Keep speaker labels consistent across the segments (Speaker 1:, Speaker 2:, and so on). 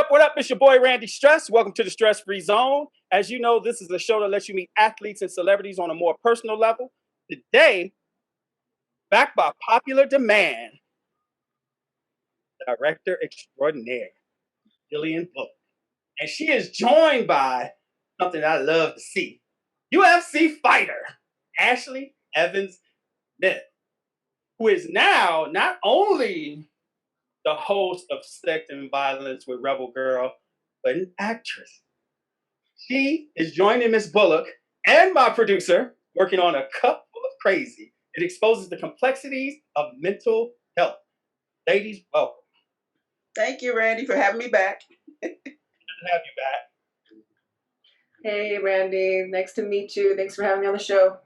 Speaker 1: What up? It's your boy, Randy Stress. Welcome to the Stress-Free Zone. As you know, this is a show that lets you meet athletes and celebrities on a more personal level. Today, backed by popular demand, director extraordinaire, Jillian Book. And she is joined by something I love to see, UFC fighter, Ashley Evans-Smith, who is now not only the host of Sex and Violence with Rebel Girl, but an actress. She is joining Miss Bullock and my producer working on A Cup Full of Crazy. It exposes the complexities of mental health. Ladies, welcome.
Speaker 2: Thank you, Randy, for having me back.
Speaker 1: Good to have you back.
Speaker 3: Hey, Randy. Nice to meet you. Thanks for having me on the show.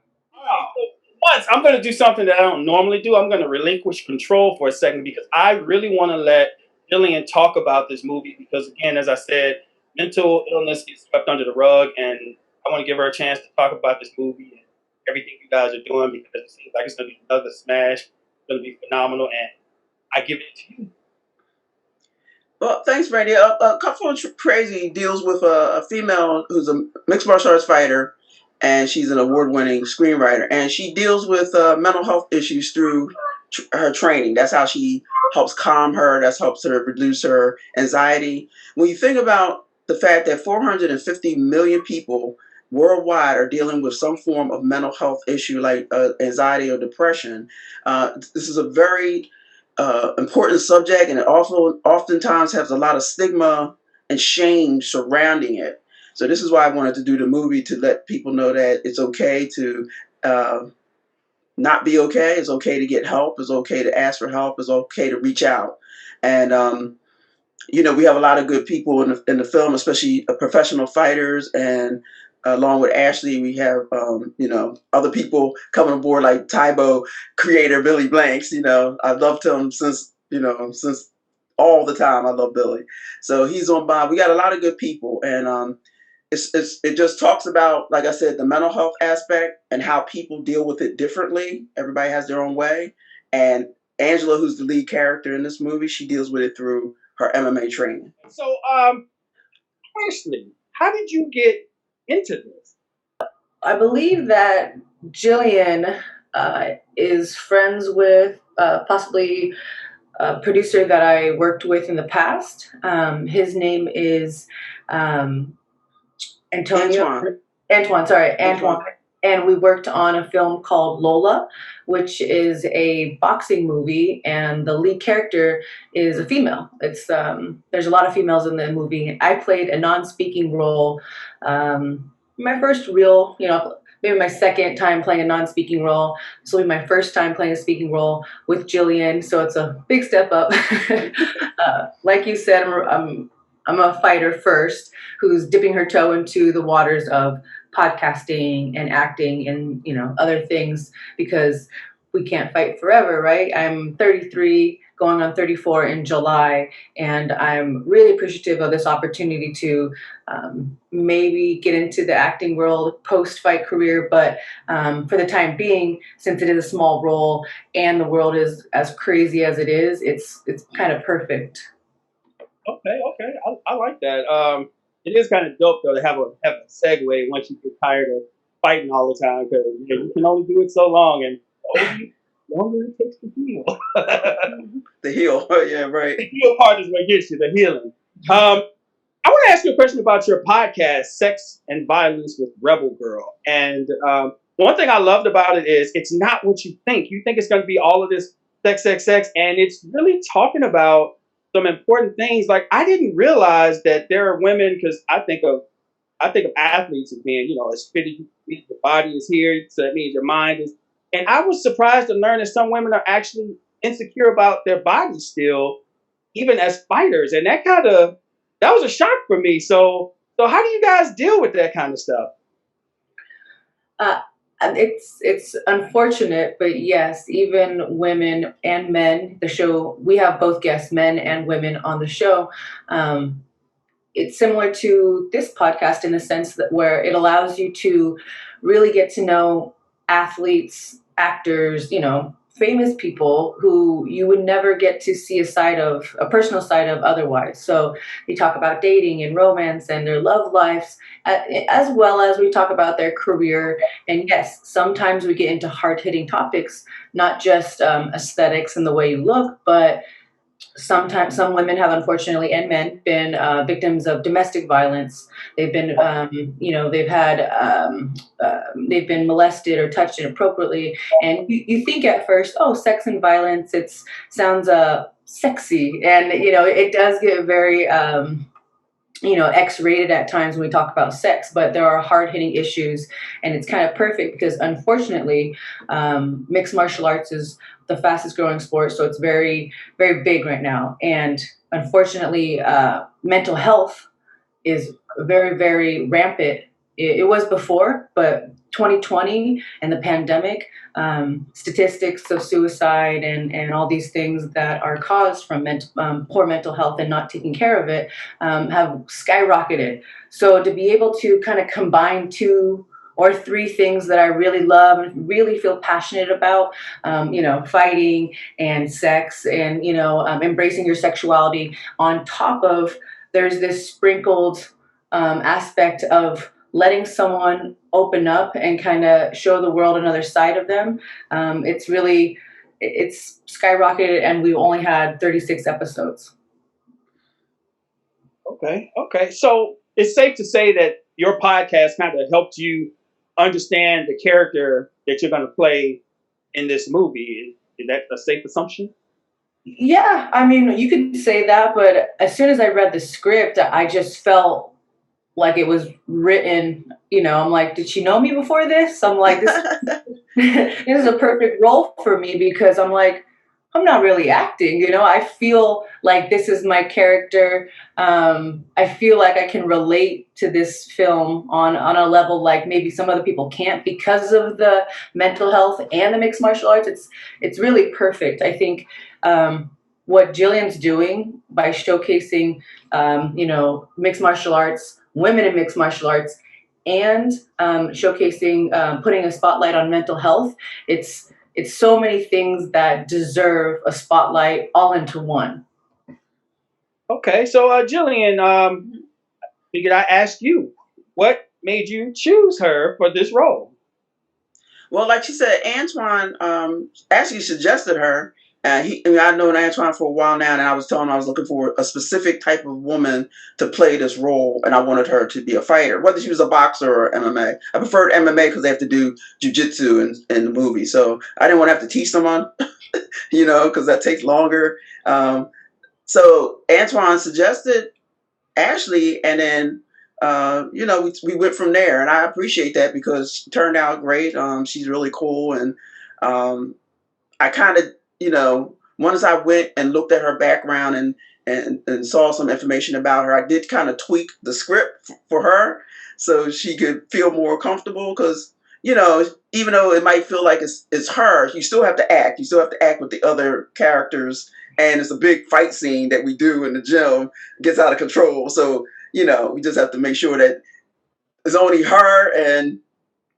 Speaker 1: Once I'm going to do something that I don't normally do. I'm going to relinquish control for a second because I really want to let Jillian talk about this movie because, again, as I said, mental illness is swept under the rug, and I want to give her a chance to talk about this movie and everything you guys are doing because it seems like it's going to be another smash. It's going to be phenomenal, and I give it to you.
Speaker 2: Well, thanks, Randy. A Cup Full of Crazy deals with a female who's a mixed martial arts fighter, and she's an award-winning screenwriter. And she deals with mental health issues through her training. That's how she helps calm her. That helps her reduce her anxiety. When you think about the fact that 450 million people worldwide are dealing with some form of mental health issue like anxiety or depression, this is a very important subject, and it also oftentimes has a lot of stigma and shame surrounding it. So this is why I wanted to do the movie, to let people know that it's okay to not be okay. It's okay to get help. It's okay to ask for help. It's okay to reach out. And we have a lot of good people in the film, especially professional fighters, and along with Ashley, we have other people coming aboard like Tybo creator Billy Blanks. I loved him since all the time. I love Billy, so he's on by. We got a lot of good people, and it just talks about, like I said, the mental health aspect and how people deal with it differently. Everybody has their own way, and Angela, who's the lead character in this movie, she deals with it through her MMA training.
Speaker 1: So, Ashley, how did you get into this?
Speaker 3: I believe that Jillian is friends with possibly a producer that I worked with in the past. His name is Antoine. And we worked on a film called Lola, which is a boxing movie, and the lead character is a female. It's there's a lot of females in the movie. I played a non-speaking role. My first real, maybe my second time playing a non-speaking role. This will be my first time playing a speaking role with Jillian, so it's a big step up. Like you said, I'm a fighter first who's dipping her toe into the waters of podcasting and acting and, other things, because we can't fight forever, right? I'm 33, going on 34 in July, and I'm really appreciative of this opportunity to maybe get into the acting world post-fight career. But for the time being, since it is a small role and the world is as crazy as it is, it's kind of perfect.
Speaker 1: Okay. I like that. It is kind of dope though to have a segue once you get tired of fighting all the time, because you can only do it so long, and the longer it takes to heal.
Speaker 2: The heal, yeah, right.
Speaker 1: The heal part is what gets you, the healing. I want to ask you a question about your podcast, Sex and Violence with Rebel Girl. And one thing I loved about it is it's not what you think. You think it's going to be all of this sex, and it's really talking about some important things. Like, I didn't realize that there are women, because I think of athletes as being, as fit as your body is here, so that means your mind is. And I was surprised to learn that some women are actually insecure about their bodies still, even as fighters. And that was a shock for me. So how do you guys deal with that kind of stuff?
Speaker 3: It's unfortunate, but yes, even women and men, the show, we have both guests, men and women on the show. It's similar to this podcast in the sense that where it allows you to really get to know athletes, actors, famous people who you would never get to see a personal side of otherwise. So we talk about dating and romance and their love lives, as well as we talk about their career. And yes, sometimes we get into hard-hitting topics, not just aesthetics and the way you look, but sometimes some women have, unfortunately, and men, been victims of domestic violence. They've been they've been molested or touched inappropriately, and you think at first, oh, sex and violence, it sounds sexy, and it does get very X-rated at times when we talk about sex, but there are hard-hitting issues, and it's kind of perfect because, unfortunately, mixed martial arts is the fastest growing sport, so it's very, very big right now. And unfortunately, mental health is very, very rampant. It was before, but 2020 and the pandemic, statistics of suicide and all these things that are caused from poor mental health and not taking care of it have skyrocketed. So to be able to kind of combine two or three things that I really love and really feel passionate about, fighting and sex and, embracing your sexuality, on top of there's this sprinkled aspect of letting someone open up and kind of show the world another side of them. It's skyrocketed, and we've only had 36 episodes.
Speaker 1: Okay. So it's safe to say that your podcast kind of helped you understand the character that you're going to play in this movie. Is that a safe assumption?
Speaker 3: Yeah, I mean, you could say that, but as soon as I read the script, I just felt like it was written, I'm like, did she know me before this? I'm like, this is a perfect role for me, because I'm like, I'm not really acting, I feel like this is my character. I feel like I can relate to this film on a level like maybe some other people can't, because of the mental health and the mixed martial arts. It's really perfect. I think what Jillian's doing by showcasing, mixed martial arts, women in mixed martial arts, and showcasing, putting a spotlight on mental health. It's so many things that deserve a spotlight all into one.
Speaker 1: Okay, so Jillian, figured I ask you, what made you choose her for this role?
Speaker 2: Well, like she said, Antoine actually suggested her. I've known Antoine for a while now, and I was telling him I was looking for a specific type of woman to play this role, and I wanted her to be a fighter, whether she was a boxer or MMA. I preferred MMA because they have to do jujitsu in the movie, so I didn't want to have to teach someone, because that takes longer. So Antoine suggested Ashley, and then we went from there, and I appreciate that because she turned out great. She's really cool, and I kind of, once I went and looked at her background and saw some information about her, I did kind of tweak the script for her so she could feel more comfortable. Because, even though it might feel like it's her, you still have to act. You still have to act with the other characters. And it's a big fight scene that we do in the gym. It gets out of control. So, we just have to make sure that it's only her and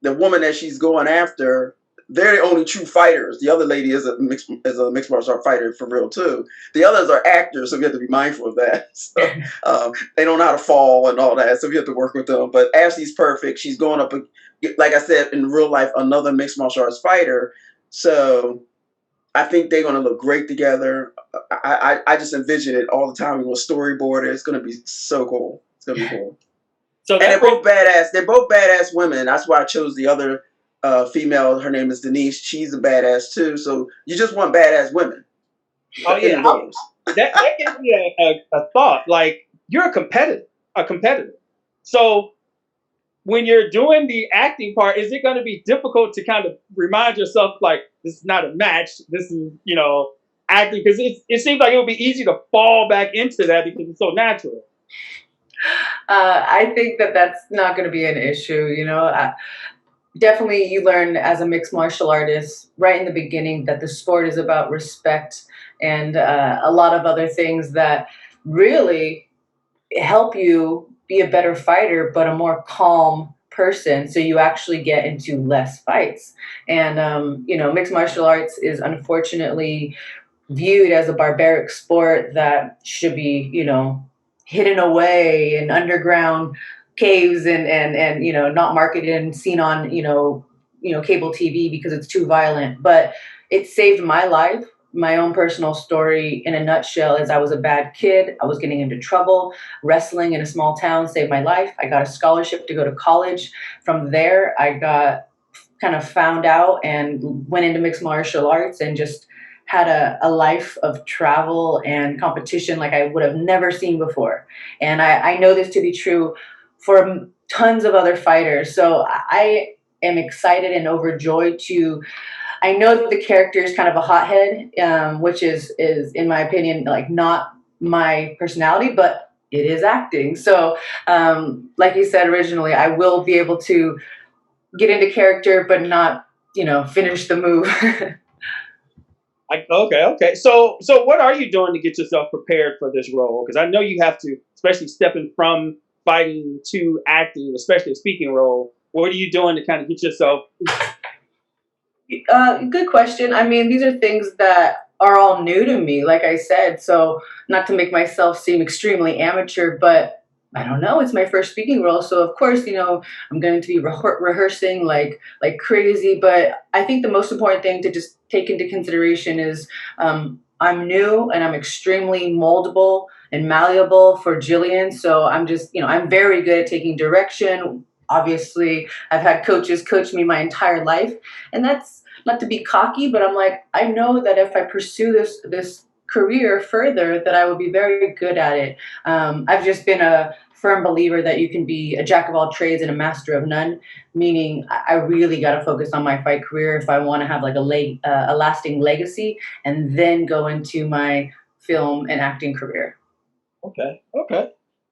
Speaker 2: the woman that she's going after. They're the only true fighters. The other lady is a mixed martial art fighter for real too. The others are actors, so we have to be mindful of that. So, they don't know how to fall and all that, so we have to work with them. But Ashley's perfect. She's going up, like I said, in real life, another mixed martial arts fighter. So I think they're going to look great together. I just envision it all the time. We're going to storyboard it. It's going to be so cool. It's going to be cool.
Speaker 1: So
Speaker 2: and they're both badass. They're both badass women. That's why I chose the other female. Her name is Denise. She's a badass too. So you just want badass women.
Speaker 1: Oh yeah, that gives me a thought. Like, you're a competitor. So when you're doing the acting part, is it going to be difficult to kind of remind yourself, like, this is not a match, this is, acting? Because it seems like it would be easy to fall back into that because it's so natural.
Speaker 3: I think that's not going to be an issue. Definitely, you learn as a mixed martial artist right in the beginning that the sport is about respect and a lot of other things that really help you be a better fighter, but a more calm person, so you actually get into less fights. And you know, mixed martial arts is unfortunately viewed as a barbaric sport that should be, you know, hidden away in underground caves and you know, not marketed and seen on, you know, cable TV because it's too violent. But it saved my life. My own personal story in a nutshell is I was a bad kid. I was getting into trouble. Wrestling in a small town saved my life. I got a scholarship to go to college. From there, I got kind of found out and went into mixed martial arts and just had a life of travel and competition like I would have never seen before. And I know this to be true for tons of other fighters. So I am excited and overjoyed to. I know that the character is kind of a hothead, which is in my opinion like not my personality, but it is acting. So, like you said originally, I will be able to get into character, but not, you know, finish the move.
Speaker 1: Okay. So what are you doing to get yourself prepared for this role? Because I know you have to, especially stepping from fighting to acting, especially a speaking role. What are you doing to kind of get yourself?
Speaker 3: Good question. I mean, these are things that are all new to me, like I said. So, not to make myself seem extremely amateur, but I don't know. It's my first speaking role, so of course, you know, I'm going to be rehearsing like crazy. But I think the most important thing to just take into consideration is I'm new and I'm extremely moldable and malleable for Jillian. So I'm just, you know, I'm very good at taking direction. Obviously, I've had coaches coach me my entire life, and that's not to be cocky, but I'm like, I know that if I pursue this career further, that I will be very good at it. I've just been a firm believer that you can be a jack of all trades and a master of none, meaning I really got to focus on my fight career if I want to have like a lasting legacy, and then go into my film and acting career.
Speaker 1: Okay.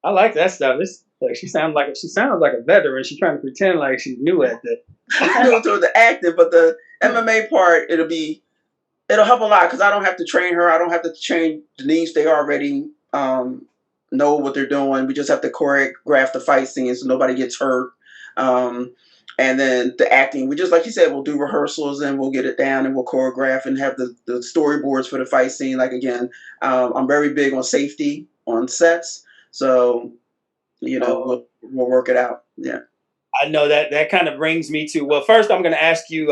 Speaker 1: I like that stuff. This like she sounds like a veteran. She's trying to pretend like she's new at that.
Speaker 2: She's new to the acting, but the MMA part, it'll help a lot because I don't have to train her. I don't have to train Denise. They already know what they're doing. We just have to choreograph the fight scenes so nobody gets hurt. And then the acting, we just, like you said, we'll do rehearsals and we'll get it down and we'll choreograph and have the storyboards for the fight scene. Like, again, I'm very big on safety on sets. So, you know, we'll work it out. Yeah.
Speaker 1: I know that kind of brings me to, well, first I'm going to ask you,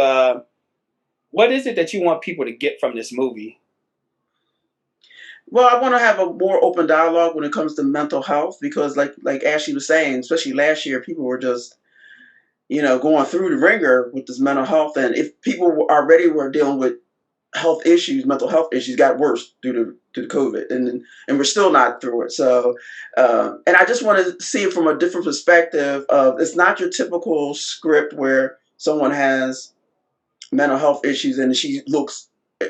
Speaker 1: what is it that you want people to get from this movie?
Speaker 2: Well, I want to have a more open dialogue when it comes to mental health because, like Ashley was saying, especially last year, people were just, you know, going through the ringer with this mental health. And if people already were dealing with health issues, mental health issues got worse due to COVID, and we're still not through it. So, and I just want to see it from a different perspective of it's not your typical script where someone has mental health issues and she looks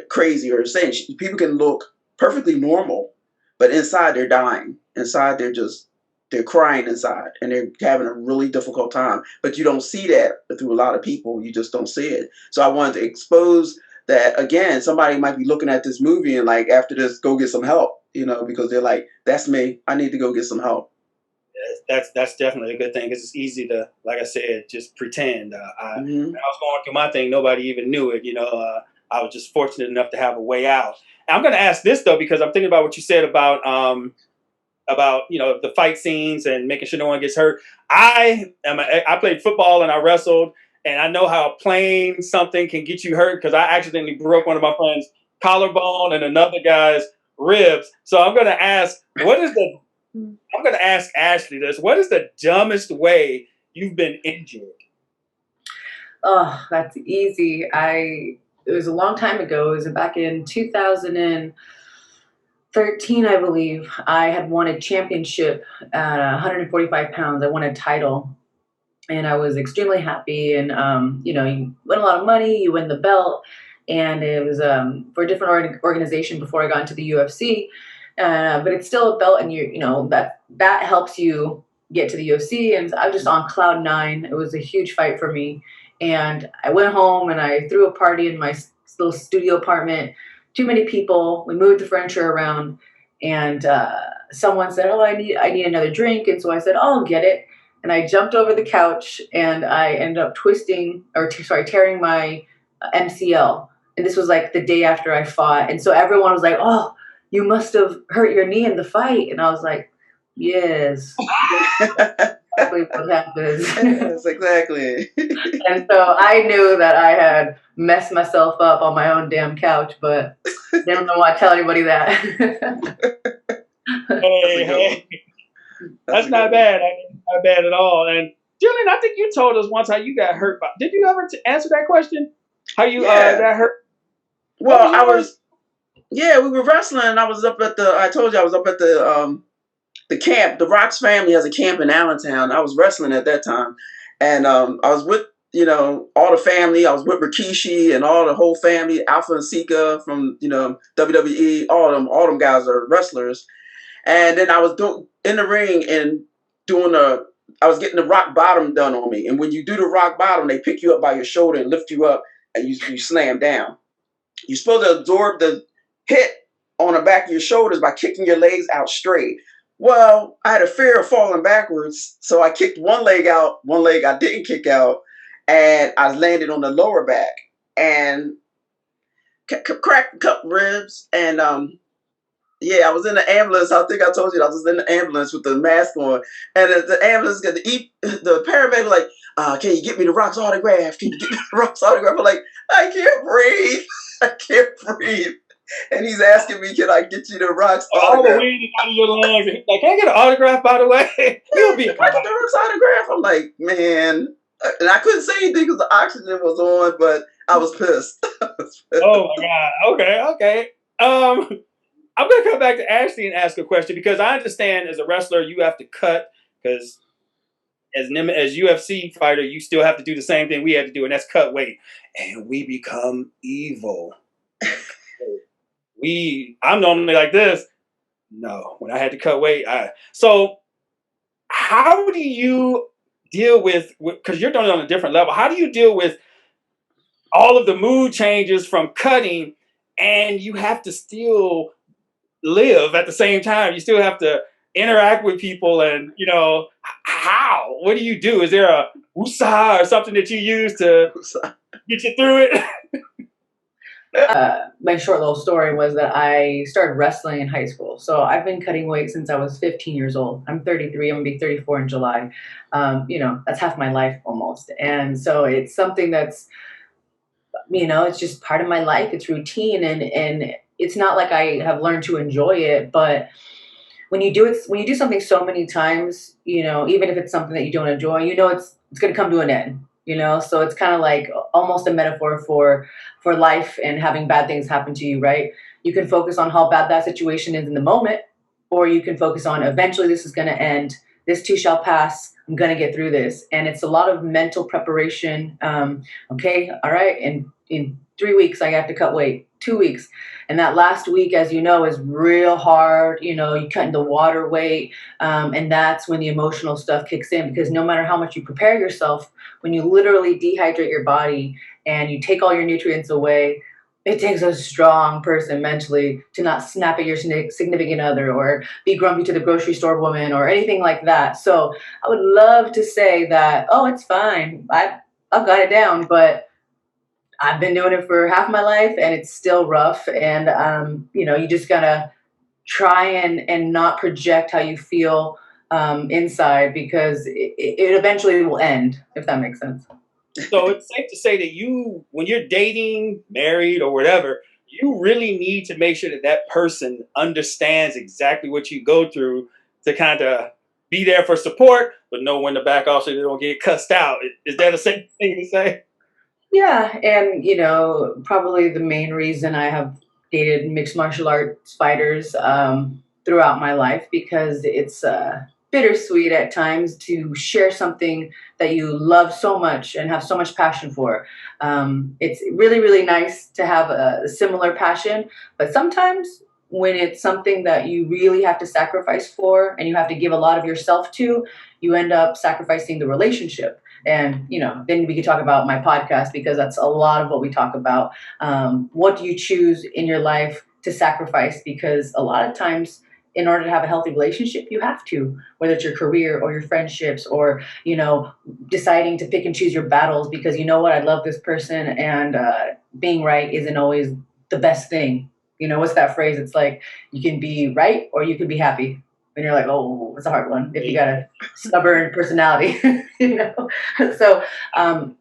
Speaker 2: crazy or insane. People can look perfectly normal, but inside they're dying. Inside they're crying inside and they're having a really difficult time. But you don't see that through a lot of people. You just don't see it. So I wanted to expose that, again, somebody might be looking at this movie and like, after this, go get some help, you know, because they're like, that's me. I need to go get some help.
Speaker 1: That's definitely a good thing because it's easy to, like I said, just pretend. When I was going through my thing, nobody even knew it. You know, I was just fortunate enough to have a way out. And I'm going to ask this though because I'm thinking about what you said about you know the fight scenes and making sure no one gets hurt. I played football and I wrestled, and I know how plain something can get you hurt because I accidentally broke one of my friend's collarbone and another guy's ribs. So I'm going to ask, I'm going to ask Ashley this. What is the dumbest way you've been injured?
Speaker 3: Oh, that's easy. It was a long time ago. It was back in 2013, I believe. I had won a championship at 145 pounds. I won a title, and I was extremely happy. And you know, you win a lot of money, you win the belt, and it was for a different organization before I got into the UFC. But it's still a belt, and you know that helps you get to the UFC. And I was just on cloud nine. It was a huge fight for me, and I went home and I threw a party in my little studio apartment. Too many people. We moved the furniture around, and someone said, "Oh, I need another drink," and so I said, "Oh, I'll get it." and I jumped over the couch, and I ended up tearing my MCL. And this was like the day after I fought. And so everyone was like, "Oh, you must have hurt your knee in the fight." And I was like, "Yes, exactly what happened."
Speaker 2: Yes, exactly.
Speaker 3: And so I knew that I had messed myself up on my own damn couch, but didn't want to tell anybody that.
Speaker 1: Hey, that's not bad. Not bad at all. And Julian, I think you told us once how you got hurt. Did you ever answer that question? How you got hurt?
Speaker 2: Well, we were wrestling. I told you I was up at the camp. The Rocks family has a camp in Allentown. I was wrestling at that time. And I was with, all the family. I was with Rikishi and all the whole family, Alpha and Sika from, WWE. All them guys are wrestlers. And then I was in the ring and I was getting the rock bottom done on me. And when you do the rock bottom, they pick you up by your shoulder and lift you up and you slam down. You're supposed to absorb the hit on the back of your shoulders by kicking your legs out straight. Well, I had a fear of falling backwards, so I kicked one leg out, one leg I didn't kick out, and I landed on the lower back and cracked a couple ribs. And I was in the ambulance. I think I told you I was in the ambulance with the mask on, and the ambulance got the paramedic was like, "Can you get me the Rock's autograph? Can you get me the Rock's autograph?" I'm like, "I can't breathe. I can't breathe." And he's asking me, "Can I get you the Rock's autograph?"
Speaker 1: All the wind out of your lungs. Like, "Can I get an autograph, by the way?" You'll be.
Speaker 2: Can I get the Rock's autograph? I'm like, man, and I couldn't say anything because the oxygen was on, but I was pissed.
Speaker 1: Oh my God. Okay. I'm going to come back to Ashley and ask a question because I understand as a wrestler you have to cut because as UFC fighter you still have to do the same thing we had to do, and that's cut weight, and we become evil. I'm normally like this. No, when I had to cut weight, so how do you deal with because you're doing it on a different level? How do you deal with all of the mood changes from cutting, and you have to still live at the same time? You still have to interact with people, and how? What do you do? Is there a woosah or something that you use to get you through it?
Speaker 3: My short little story was that I started wrestling in high school. So I've been cutting weight since I was 15 years old. I'm 33. I'm going to be 34 in July. That's half my life almost. And so it's something that's, it's just part of my life. It's routine. And it's not like I have learned to enjoy it. But when you do something so many times, even if it's something that you don't enjoy, it's going to come to an end. So it's kind of like almost a metaphor for life and having bad things happen to you, right? You can focus on how bad that situation is in the moment, or you can focus on eventually this is going to end. This too shall pass. I'm going to get through this. And it's a lot of mental preparation. Okay, all right. And in 3 weeks, I have to cut weight. 2 weeks. And that last week, as you know, is real hard. You cut into water weight. And that's when the emotional stuff kicks in, because no matter how much you prepare yourself, when you literally dehydrate your body and you take all your nutrients away, it takes a strong person mentally to not snap at your significant other or be grumpy to the grocery store woman or anything like that. So I would love to say that, oh, it's fine. I've got it down, but I've been doing it for half my life and it's still rough. And, you just gotta try and not project how you feel inside, because it eventually will end, if that makes sense.
Speaker 1: So it's safe to say that when you're dating, married, or whatever, you really need to make sure that person understands exactly what you go through to kind of be there for support, but know when to back off so they don't get cussed out. Is that a safe thing to say?
Speaker 3: Yeah, and probably the main reason I have dated mixed martial arts fighters throughout my life, because it's bittersweet at times to share something that you love so much and have so much passion for. It's really, really nice to have a similar passion, but sometimes when it's something that you really have to sacrifice for and you have to give a lot of yourself to, you end up sacrificing the relationship. And, then we could talk about my podcast, because that's a lot of what we talk about. What do you choose in your life to sacrifice? Because a lot of times in order to have a healthy relationship, you have to, whether it's your career or your friendships or, you know, deciding to pick and choose your battles because you know what, I love this person and being right isn't always the best thing. You know, what's that phrase? It's like you can be right or you can be happy. And you're like, oh, it's a hard one if you got a stubborn personality, you know? So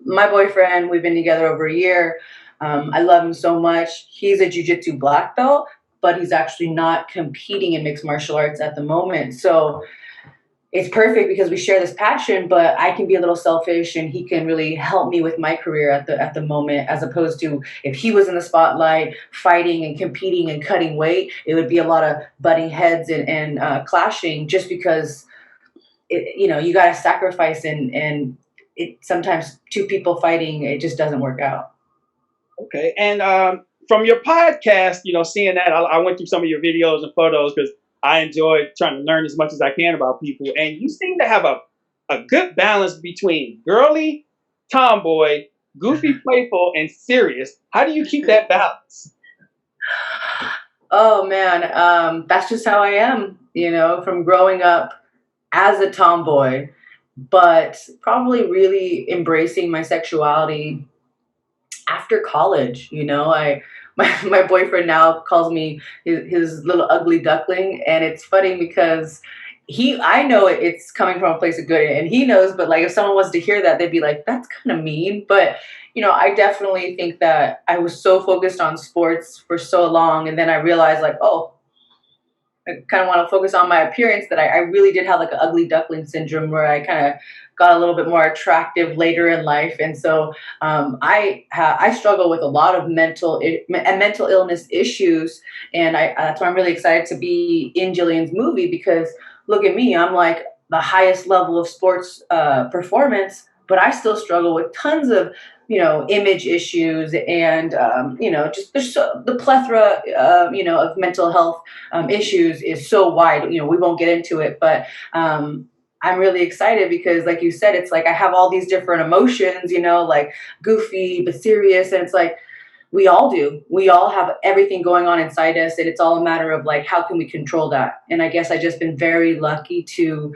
Speaker 3: my boyfriend, we've been together over a year. I love him so much. He's a jiu-jitsu black belt, but he's actually not competing in mixed martial arts at the moment. So it's perfect because we share this passion, but I can be a little selfish and he can really help me with my career at the moment, as opposed to if he was in the spotlight fighting and competing and cutting weight, it would be a lot of butting heads and clashing just because, you know, you got to sacrifice and it sometimes two people fighting, it just doesn't work out.
Speaker 1: Okay. And from your podcast, you know, seeing that, I went through some of your videos and photos because I enjoy trying to learn as much as I can about people. And you seem to have a good balance between girly, tomboy, goofy, playful, and serious. How do you keep that balance?
Speaker 3: Oh man, that's just how I am, you know, from growing up as a tomboy, but probably really embracing my sexuality after college. You know, my boyfriend now calls me his little ugly duckling, and it's funny because I know it's coming from a place of good, and he knows. But like, if someone was to hear that, they'd be like, "That's kind of mean." But you know, I definitely think that I was so focused on sports for so long, and then I realized like, oh, I kind of want to focus on my appearance, that I really did have like an ugly duckling syndrome where I kind of got a little bit more attractive later in life. And so I struggle with a lot of mental illness issues. And that's why I'm really excited to be in Jillian's movie, because look at me, I'm like the highest level of sports performance, but I still struggle with tons of, you know, image issues and, you know, just the plethora, you know, of mental health issues is so wide. You know, we won't get into it, but I'm really excited because, like you said, it's like I have all these different emotions, you know, like goofy but serious, and it's like we all do. We all have everything going on inside us, and it's all a matter of like how can we control that. And I guess I just been very lucky to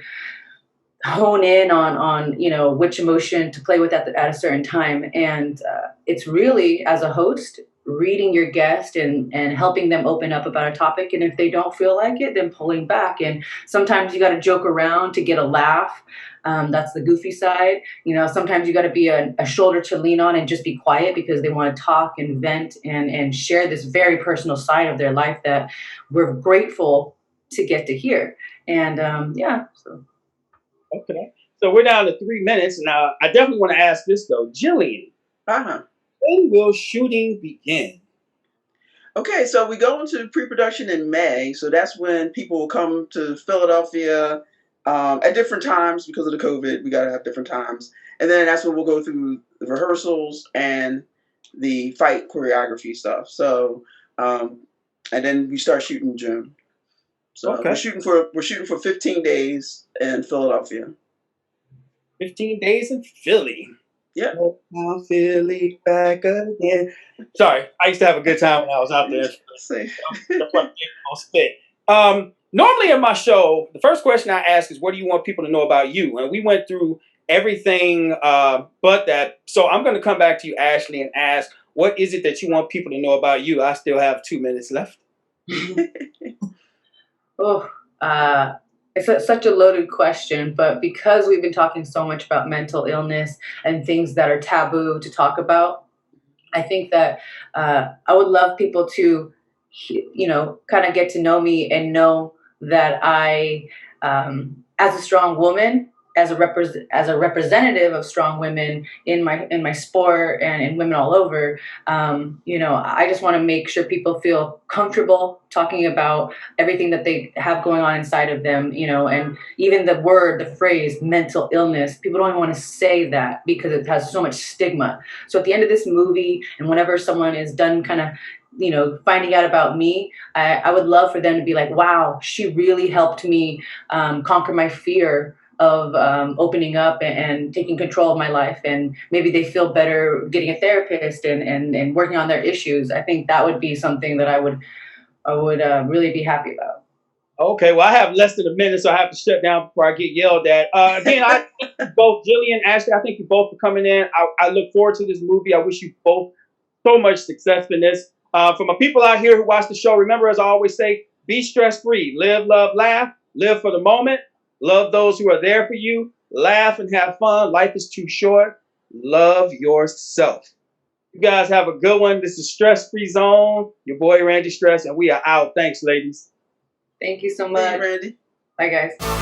Speaker 3: hone in on you know which emotion to play with at a certain time, and it's really, as a host, reading your guest and helping them open up about a topic, and if they don't feel like it, then pulling back. And sometimes you got to joke around to get a laugh. That's the goofy side. You know, sometimes you got to be a shoulder to lean on and just be quiet because they want to talk and vent and share this very personal side of their life that we're grateful to get to hear. And yeah, so
Speaker 1: Okay. So we're down to 3 minutes. Now, I definitely want to ask this, though. Jillian, when will shooting begin?
Speaker 2: Okay, so we go into pre-production in May. So that's when people will come to Philadelphia at different times because of the COVID. We got to have different times. And then that's when we'll go through the rehearsals and the fight choreography stuff. So, and then we start shooting in June. So
Speaker 1: Okay.
Speaker 2: we're shooting for 15 days in Philadelphia.
Speaker 1: 15 days in Philly.
Speaker 2: Yeah.
Speaker 1: Now Philly back again. Sorry, I used to have a good time when I was out there.
Speaker 2: See.
Speaker 1: Spit. Normally in my show, the first question I ask is, what do you want people to know about you? And we went through everything but that. So I'm going to come back to you, Ashley, and ask, what is it that you want people to know about you? I still have 2 minutes left.
Speaker 3: Oh, it's such a loaded question, but because we've been talking so much about mental illness and things that are taboo to talk about, I think that I would love people to, you know, kind of get to know me and know that I, as a strong woman, as a representative of strong women in my sport and in women all over, you know, I just want to make sure people feel comfortable talking about everything that they have going on inside of them, you know, and even the phrase mental illness, people don't even want to say that because it has so much stigma. So at the end of this movie, and whenever someone is done kind of, you know, finding out about me, I would love for them to be like, wow, she really helped me conquer my fear of opening up and taking control of my life, and maybe they feel better getting a therapist and working on their issues. I think that would be something that I would really be happy about.
Speaker 1: Okay, well, I have less than a minute, so I have to shut down before I get yelled at. Again, I thank you both, Jillian, Ashley. I thank you both for coming in. I look forward to this movie. I wish you both so much success in this. For my people out here who watch the show, remember, as I always say, be stress free. Live, love, laugh. Live for the moment. Love those who are there for you. Laugh and have fun. Life is too short. Love yourself. You guys have a good one. This is Stress Free Zone. Your boy Randy Stress, and we are out. Thanks, ladies.
Speaker 3: Thank you so
Speaker 2: Hey,
Speaker 3: much.
Speaker 2: Randy.
Speaker 3: Bye, guys.